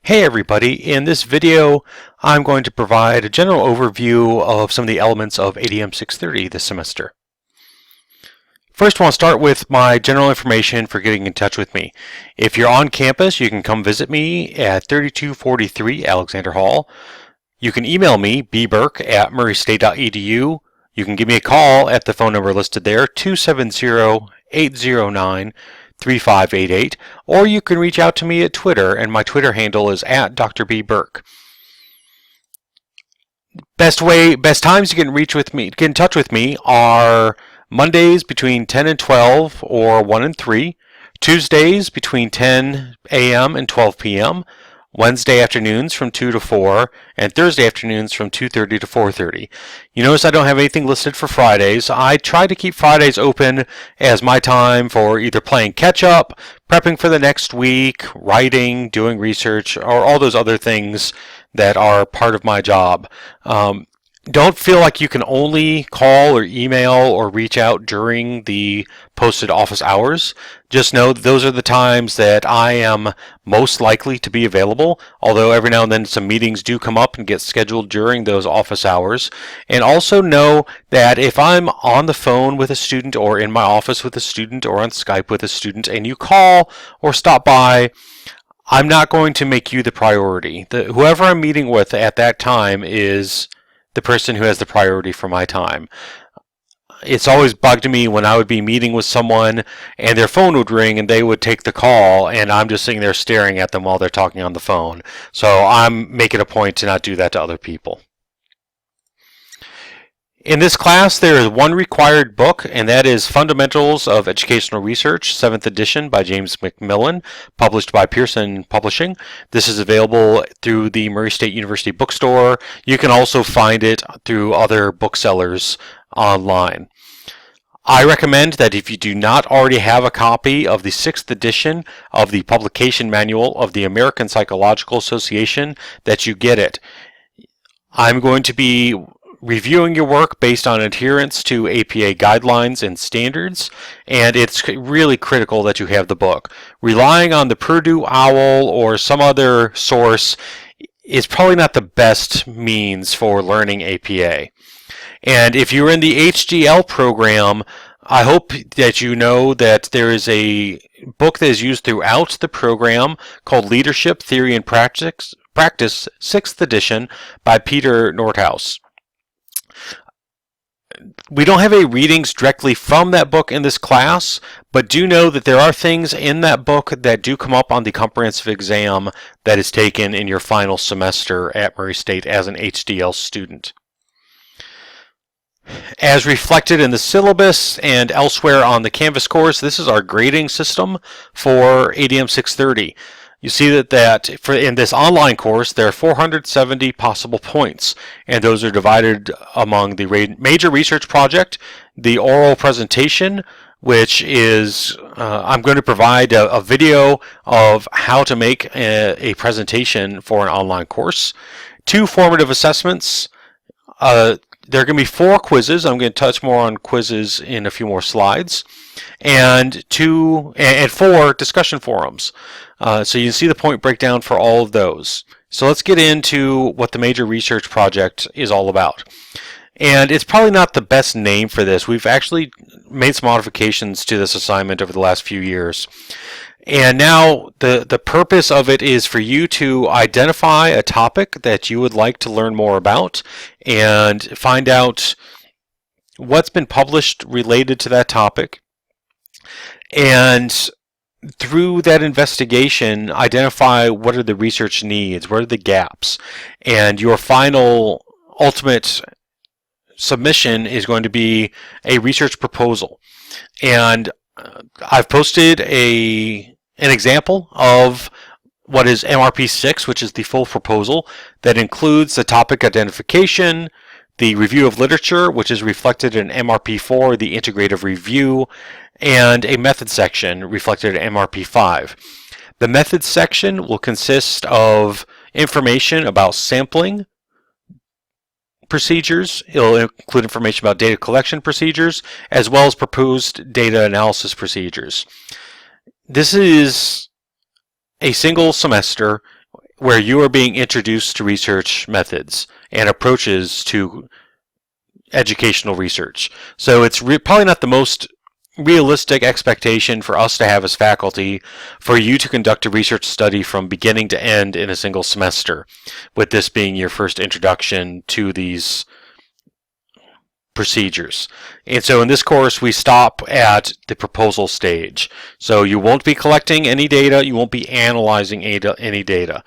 Hey everybody, in this video I'm going to provide a general overview of some of the elements of ADM630 this semester. First I want to start with my general information for getting in touch with me. If you're on campus, you can come visit me at 3243 Alexander Hall. You can email me, bburke@murraystate.edu. You can give me a call at the phone number listed there, 270-809-3588, or you can reach out to me at Twitter, and my Twitter handle is @DrBburke. Best times you can get in touch with me are Mondays between 10 and 12 or 1 and 3, Tuesdays between 10 a.m. and 12 p.m., Wednesday afternoons from 2 to 4, and Thursday afternoons from 2:30 to 4:30. You notice I don't have anything listed for Fridays. I try to keep Fridays open as my time for either playing catch-up, prepping for the next week, writing, doing research, or all those other things that are part of my job. Don't feel like you can only call or email or reach out during the posted office hours. Just know that those are the times that I am most likely to be available, although every now and then some meetings do come up and get scheduled during those office hours. And also know that if I'm on the phone with a student or in my office with a student or on Skype with a student and you call or stop by, I'm not going to make you the priority. Whoever I'm meeting with at that time is the person who has the priority for my time. It's always bugged me when I would be meeting with someone and their phone would ring and they would take the call and I'm just sitting there staring at them while they're talking on the phone. So I'm making a point to not do that to other people. In this class, there is one required book, and that is Fundamentals of Educational Research, 7th edition by James McMillan, published by Pearson Publishing. This is available through the Murray State University bookstore. You can also find it through other booksellers online. I recommend that if you do not already have a copy of the 6th edition of the publication manual of the American Psychological Association, that you get it. I'm going to be reviewing your work based on adherence to APA guidelines and standards, and it's really critical that you have the book. Relying on the Purdue OWL or some other source is probably not the best means for learning APA. And if you're in the HDL program, I hope that you know that there is a book that is used throughout the program called Leadership, Theory, and Practice, 6th edition by Peter Nordhaus. We don't have any readings directly from that book in this class, but do know that there are things in that book that do come up on the comprehensive exam that is taken in your final semester at Murray State as an HDL student. As reflected in the syllabus and elsewhere on the Canvas course, this is our grading system for ADM630. You see that in this online course, there are 470 possible points, and those are divided among the major research project, the oral presentation, which is, I'm going to provide a video of how to make a presentation for an online course, 2 formative assessments. There are going to be 4 quizzes. I'm going to touch more on quizzes in a few more slides, and 4 discussion forums. So you can see the point breakdown for all of those. So let's get into what the major research project is all about. And it's probably not the best name for this. We've actually made some modifications to this assignment over the last few years. And now the purpose of it is for you to identify a topic that you would like to learn more about and find out what's been published related to that topic. And through that investigation, identify what are the research needs, what are the gaps, and your final ultimate submission is going to be a research proposal. And I've posted an example of what is MRP6, which is the full proposal, that includes the topic identification, the review of literature, which is reflected in MRP4, the integrative review, and a method section reflected in MRP5. The methods section will consist of information about sampling procedures. It'll include information about data collection procedures, as well as proposed data analysis procedures. This is a single semester where you are being introduced to research methods and approaches to educational research. So it's probably not the most realistic expectation for us to have as faculty for you to conduct a research study from beginning to end in a single semester, with this being your first introduction to these procedures. And so in this course, we stop at the proposal stage. So you won't be collecting any data, you won't be analyzing any data.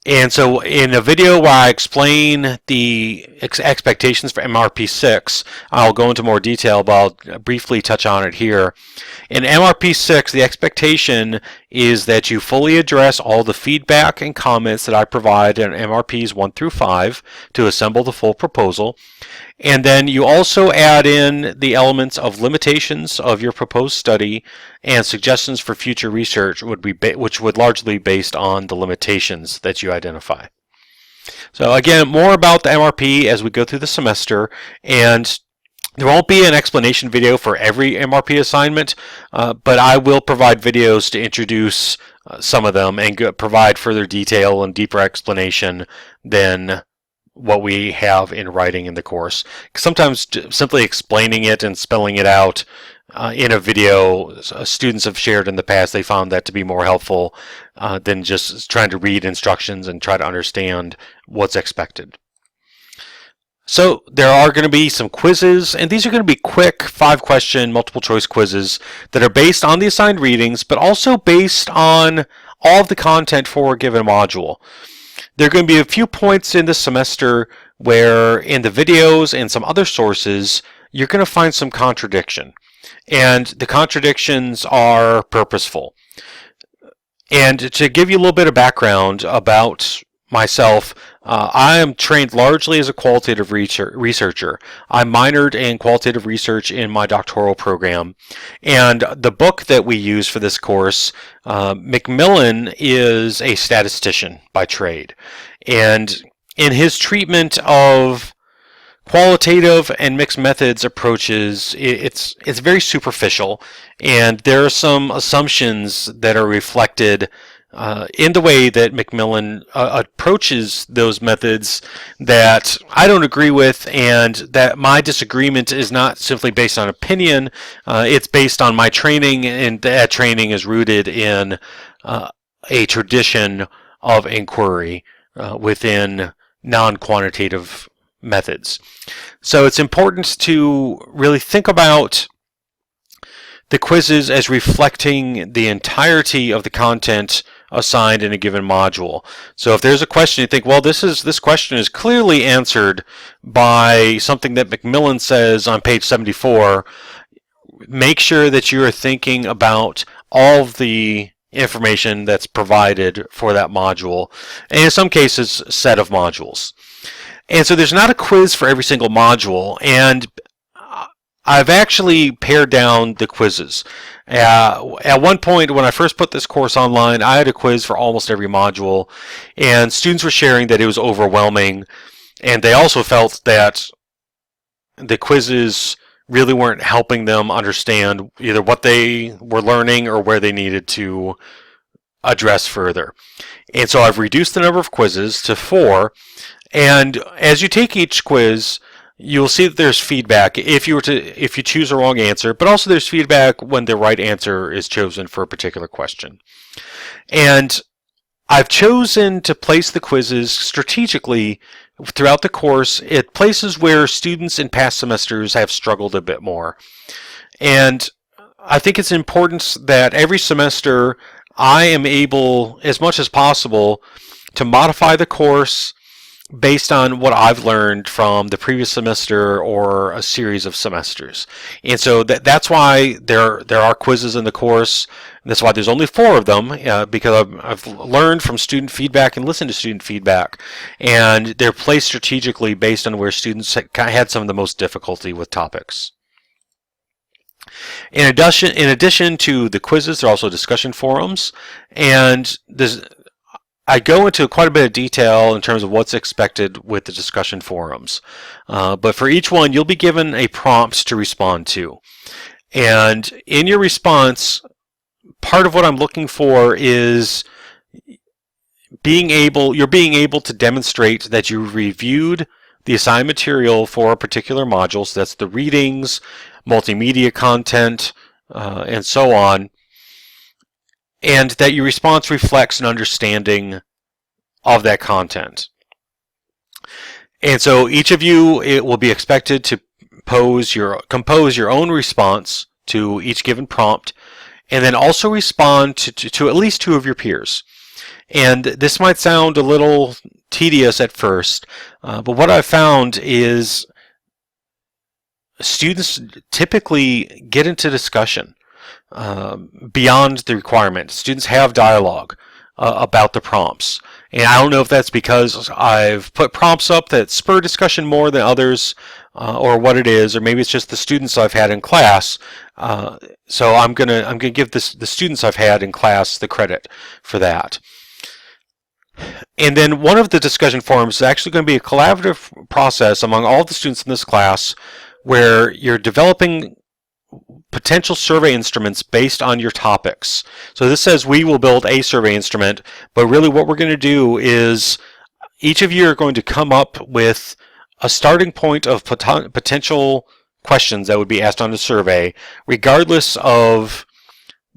And so in a video where I explain the expectations for MRP6, I'll go into more detail, but I'll briefly touch on it here. In MRP6, the expectation is that you fully address all the feedback and comments that I provide in MRPs 1 through 5 to assemble the full proposal. And then you also add in the elements of limitations of your proposed study and suggestions for future research, which would largely be based on the limitations that you identify. So again, more about the MRP as we go through the semester, and there won't be an explanation video for every MRP assignment, but I will provide videos to introduce some of them and provide further detail and deeper explanation than what we have in writing in the course. Sometimes simply explaining it and spelling it out in a video, students have shared in the past they found that to be more helpful than just trying to read instructions and try to understand what's expected. So there are going to be some quizzes, and these are going to be quick 5-question multiple choice quizzes that are based on the assigned readings, but also based on all of the content for a given module. There are going to be a few points in the semester where in the videos and some other sources, you're going to find some contradiction. And the contradictions are purposeful. And to give you a little bit of background about myself, I am trained largely as a qualitative researcher. I minored in qualitative research in my doctoral program. And the book that we use for this course, Macmillan is a statistician by trade. And in his treatment of qualitative and mixed methods approaches, it's very superficial. And there are some assumptions that are reflected in the way that Macmillan approaches those methods that I don't agree with, and that my disagreement is not simply based on opinion, it's based on my training, and that training is rooted in a tradition of inquiry within non-quantitative methods. So it's important to really think about the quizzes as reflecting the entirety of the content assigned in a given module. So if there's a question you think, well, this question is clearly answered by something that Macmillan says on page 74, make sure that you are thinking about all of the information that's provided for that module, and in some cases, set of modules. And so there's not a quiz for every single module, and I've actually pared down the quizzes. At one point, when I first put this course online, I had a quiz for almost every module, and students were sharing that it was overwhelming, and they also felt that the quizzes really weren't helping them understand either what they were learning or where they needed to address further. And so I've reduced the number of quizzes to 4, and as you take each quiz, you'll see that there's feedback if you choose a wrong answer, but also there's feedback when the right answer is chosen for a particular question. And I've chosen to place the quizzes strategically throughout the course at places where students in past semesters have struggled a bit more. And I think it's important that every semester I am able, as much as possible, to modify the course based on what I've learned from the previous semester or a series of semesters. And so that's why there are quizzes in the course. That's why there's only 4 of them, because I've learned from student feedback and listened to student feedback. And they're placed strategically based on where students had some of the most difficulty with topics. In addition to the quizzes, there are also discussion forums. And I go into quite a bit of detail in terms of what's expected with the discussion forums. But for each one, you'll be given a prompt to respond to. And in your response, part of what I'm looking for is you're being able to demonstrate that you reviewed the assigned material for a particular module. So that's the readings, multimedia content, and so on, and that your response reflects an understanding of that content. And so each of you, it will be expected to compose your own response to each given prompt, and then also respond to at least two of your peers. And this might sound a little tedious at first, but what I've found is students typically get into discussion beyond the requirement. Students have dialogue about the prompts. And I don't know if that's because I've put prompts up that spur discussion more than others, or what it is, or maybe it's just the students I've had in class. So I'm gonna give the students I've had in class the credit for that. And then one of the discussion forums is actually going to be a collaborative process among all the students in this class, where you're developing potential survey instruments based on your topics. So this says we will build a survey instrument, but really what we're going to do is each of you are going to come up with a starting point of potential questions that would be asked on the survey, regardless of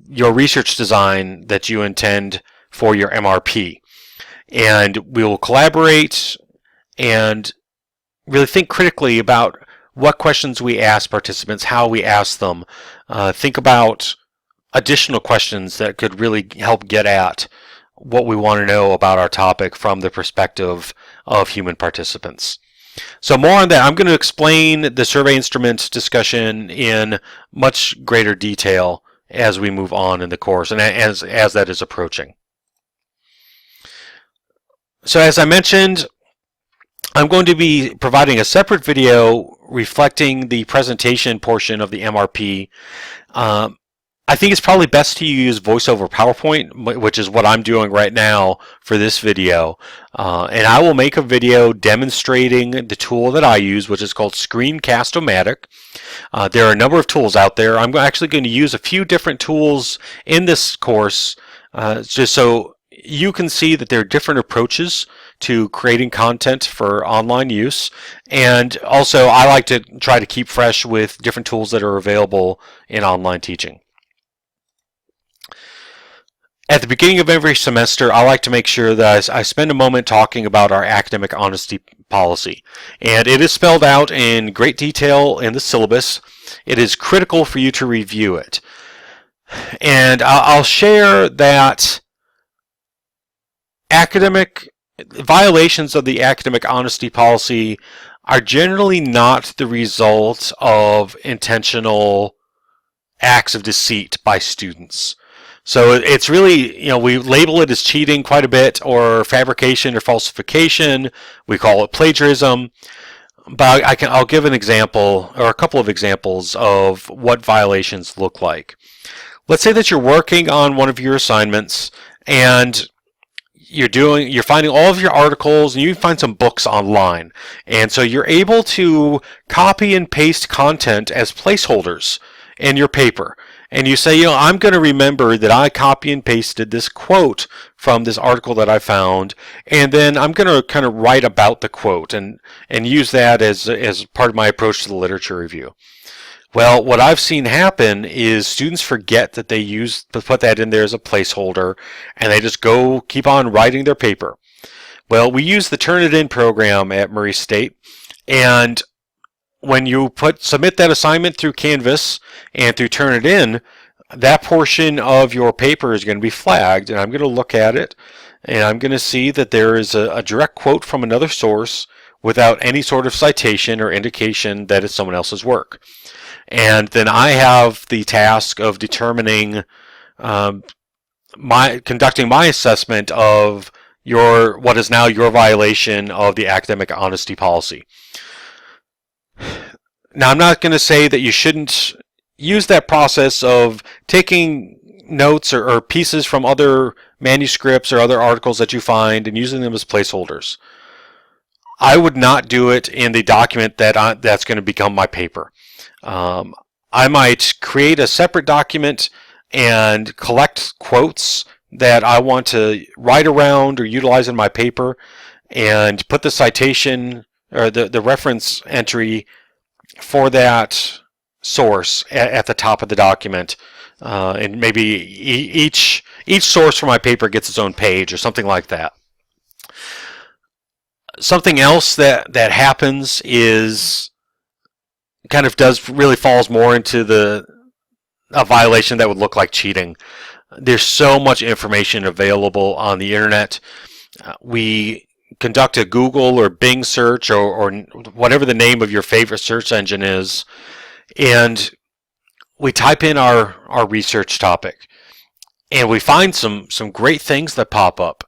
your research design that you intend for your MRP. And we will collaborate and really think critically about what questions we ask participants, how we ask them. Think about additional questions that could really help get at what we want to know about our topic from the perspective of human participants. So more on that. I'm going to explain the survey instruments discussion in much greater detail as we move on in the course and as that is approaching. So as I mentioned, I'm going to be providing a separate video reflecting the presentation portion of the MRP. I think it's probably best to use voiceover PowerPoint, which is what I'm doing right now for this video. And I will make a video demonstrating the tool that I use, which is called Screencast-O-Matic. There are a number of tools out there. I'm actually going to use a few different tools in this course, just so you can see that there are different approaches to creating content for online use. And also, I like to try to keep fresh with different tools that are available in online teaching. At the beginning of every semester, I like to make sure that I spend a moment talking about our academic honesty policy. And it is spelled out in great detail in the syllabus. It is critical for you to review it. And I'll share that academic violations of the academic honesty policy are generally not the result of intentional acts of deceit by students. So it's really, we label it as cheating quite a bit, or fabrication or falsification. We call it plagiarism. But I'll give an example, or a couple of examples of what violations look like. Let's say that you're working on one of your assignments and you're finding all of your articles, and you find some books online. And so you're able to copy and paste content as placeholders in your paper. And you say, I'm going to remember that I copy and pasted this quote from this article that I found, and then I'm going to kind of write about the quote and use that as part of my approach to the literature review. Well, what I've seen happen is students forget that they put that in there as a placeholder, and they just keep on writing their paper. Well, we use the Turnitin program at Murray State, and when you submit that assignment through Canvas and through Turnitin, that portion of your paper is going to be flagged, and I'm going to look at it, and I'm going to see that there is a direct quote from another source without any sort of citation or indication that it's someone else's work. And then I have the task of determining, conducting my assessment of what is now your violation of the academic honesty policy. Now, I'm not going to say that you shouldn't use that process of taking notes or pieces from other manuscripts or other articles that you find and using them as placeholders. I would not do it in the document that's going to become my paper. I might create a separate document and collect quotes that I want to write around or utilize in my paper, and put the citation or the reference entry for that source at the top of the document, and maybe each source for my paper gets its own page or something like that. Something else that happens is kind of really falls more into a violation that would look like cheating. There's so much information available on the internet. We conduct a Google or Bing search or whatever the name of your favorite search engine is, and we type in our research topic, and we find some great things that pop up.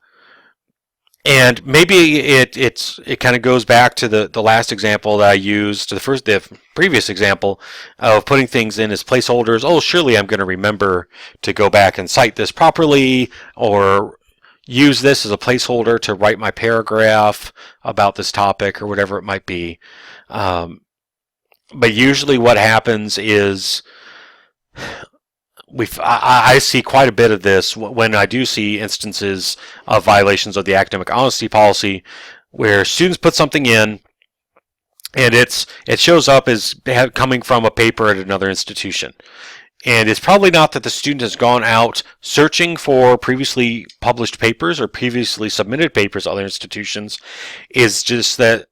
And maybe it kind of goes back to the last example that I used, the previous example of putting things in as placeholders. Oh, surely I'm going to remember to go back and cite this properly, or use this as a placeholder to write my paragraph about this topic, or whatever it might be. But usually what happens is I see quite a bit of this when I do see instances of violations of the academic honesty policy, where students put something in and it shows up as coming from a paper at another institution. And it's probably not that the student has gone out searching for previously published papers or previously submitted papers at other institutions. It's just that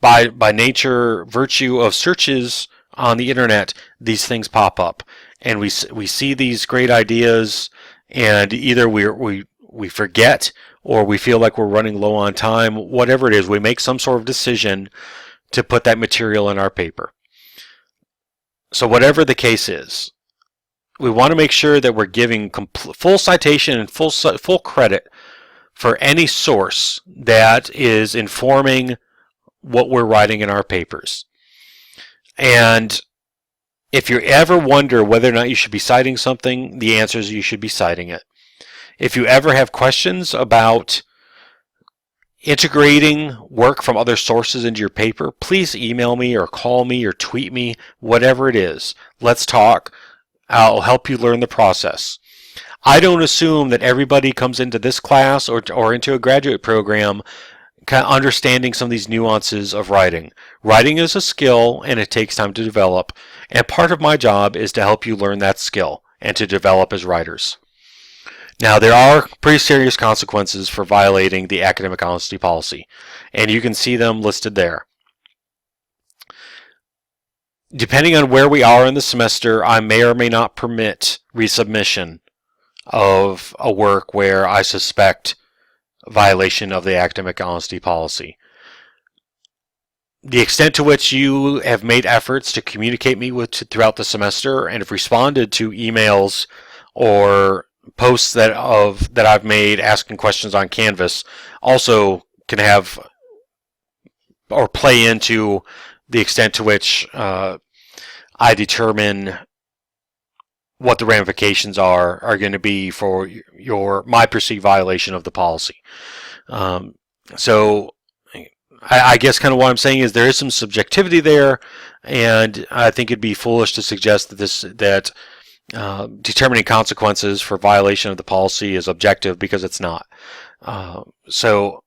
by virtue of searches on the internet, these things pop up. And we see these great ideas, and either we forget, or we feel like we're running low on time. Whatever it is, we make some sort of decision to put that material in our paper. So whatever the case is, we want to make sure that we're giving full citation and full credit for any source that is informing what we're writing in our papers. And if you ever wonder whether or not you should be citing something, the answer is you should be citing it. If you ever have questions about integrating work from other sources into your paper, please email me or call me or tweet me, whatever it is. Let's talk. I'll help you learn the process. I don't assume that everybody comes into this class or into a graduate program kind of understanding some of these nuances of writing. Writing is a skill, and it takes time to develop. And part of my job is to help you learn that skill and to develop as writers. Now, there are pretty serious consequences for violating the academic honesty policy, and you can see them listed there. Depending on where we are in the semester, I may or may not permit resubmission of a work where I suspect violation of the academic honesty policy. The extent to which you have made efforts to communicate me with throughout the semester and have responded to emails or posts that I've made asking questions on Canvas also can have or play into the extent to which I determine what the ramifications are going to be for my perceived violation of the policy. So I guess kind of what I'm saying is there is some subjectivity there, and I think it'd be foolish to suggest that determining consequences for violation of the policy is objective, because it's not. So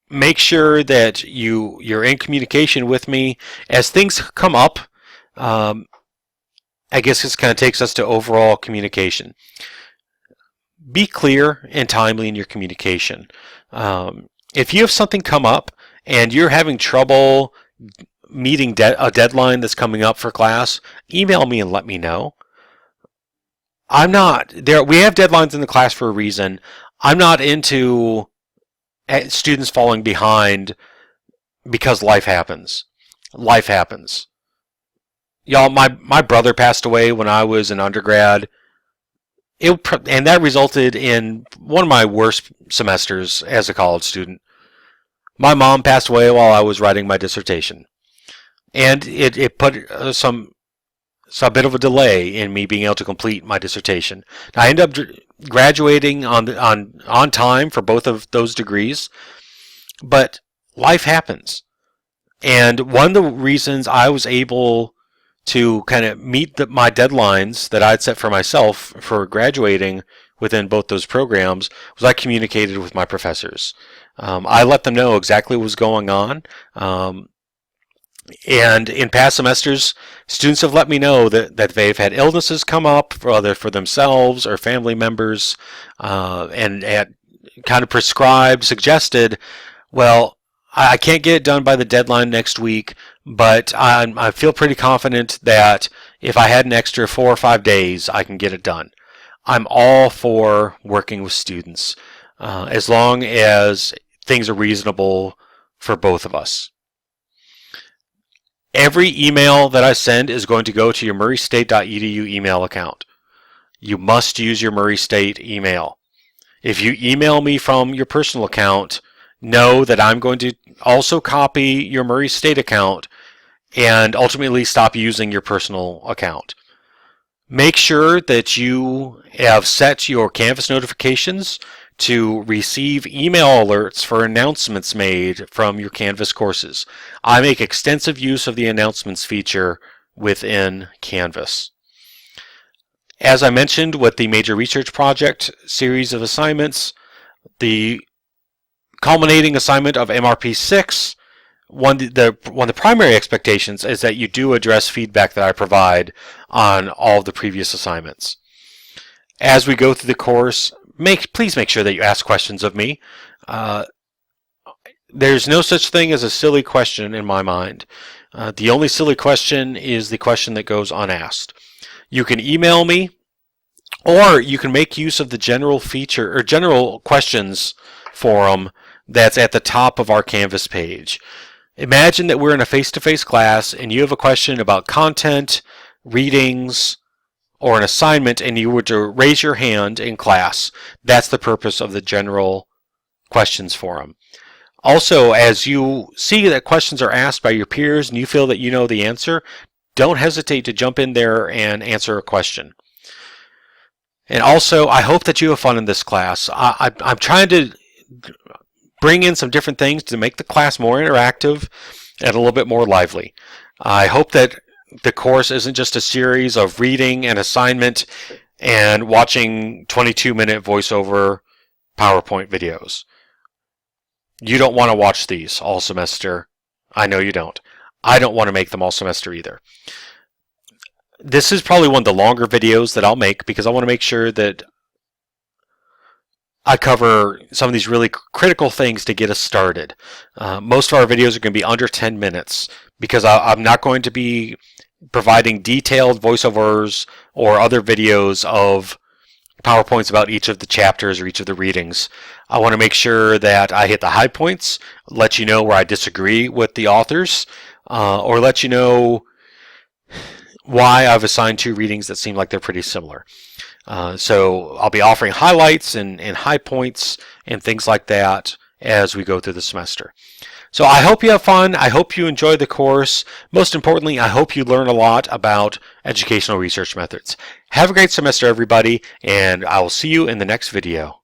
make sure that you're in communication with me as things come up. I guess this kind of takes us to overall communication. Be clear and timely in your communication. If you have something come up and you're having trouble meeting a deadline that's coming up for class, email me and let me know. I'm not there. We have deadlines in the class for a reason. I'm not into students falling behind because life happens. Life happens. Y'all, my brother passed away when I was an undergrad, and that resulted in one of my worst semesters as a college student. My mom passed away while I was writing my dissertation, and it put a bit of a delay in me being able to complete my dissertation. I ended up graduating on time for both of those degrees, but life happens. And one of the reasons I was able to kind of meet my deadlines that I'd set for myself for graduating within both those programs was I communicated with my professors. I let them know exactly what was going on. And in past semesters, students have let me know that they've had illnesses come up, whether for themselves or family members, and had kind of suggested, well, I can't get it done by the deadline next week, but I feel pretty confident that if I had an extra 4 or 5 days, I can get it done. I'm all for working with students, as long as things are reasonable for both of us. Every email that I send is going to go to your murraystate.edu email account. You must use your Murray State email. If you email me from your personal account, know that I'm going to also copy your Murray State account and ultimately stop using your personal account. Make sure that you have set your Canvas notifications to receive email alerts for announcements made from your Canvas courses. I make extensive use of the announcements feature within Canvas. As I mentioned with the Major Research Project series of assignments, the culminating assignment of MRP 6, one of the primary expectations is that you do address feedback that I provide on all of the previous assignments. As we go through the course, please make sure that you ask questions of me. There's no such thing as a silly question in my mind. The only silly question is the question that goes unasked. You can email me, or you can make use of the general feature or general questions forum that's at the top of our Canvas page. Imagine that we're in a face-to-face class and you have a question about content, readings, or an assignment, and you were to raise your hand in class. That's the purpose of the general questions forum. Also, as you see that questions are asked by your peers and you feel that you know the answer, don't hesitate to jump in there and answer a question. And also, I hope that you have fun in this class. I'm trying to bring in some different things to make the class more interactive and a little bit more lively. I hope that the course isn't just a series of reading an assignment and watching 22-minute voiceover PowerPoint videos. You don't want to watch these all semester. I know you don't. I don't want to make them all semester either. This is probably one of the longer videos that I'll make because I want to make sure that I cover some of these really critical things to get us started. Most of our videos are going to be under 10 minutes because I'm not going to be providing detailed voiceovers or other videos of PowerPoints about each of the chapters or each of the readings. I want to make sure that I hit the high points, let you know where I disagree with the authors, or let you know why I've assigned 2 readings that seem like they're pretty similar. So I'll be offering highlights and high points and things like that as we go through the semester. So I hope you have fun. I hope you enjoy the course. Most importantly, I hope you learn a lot about educational research methods. Have a great semester, everybody, and I will see you in the next video.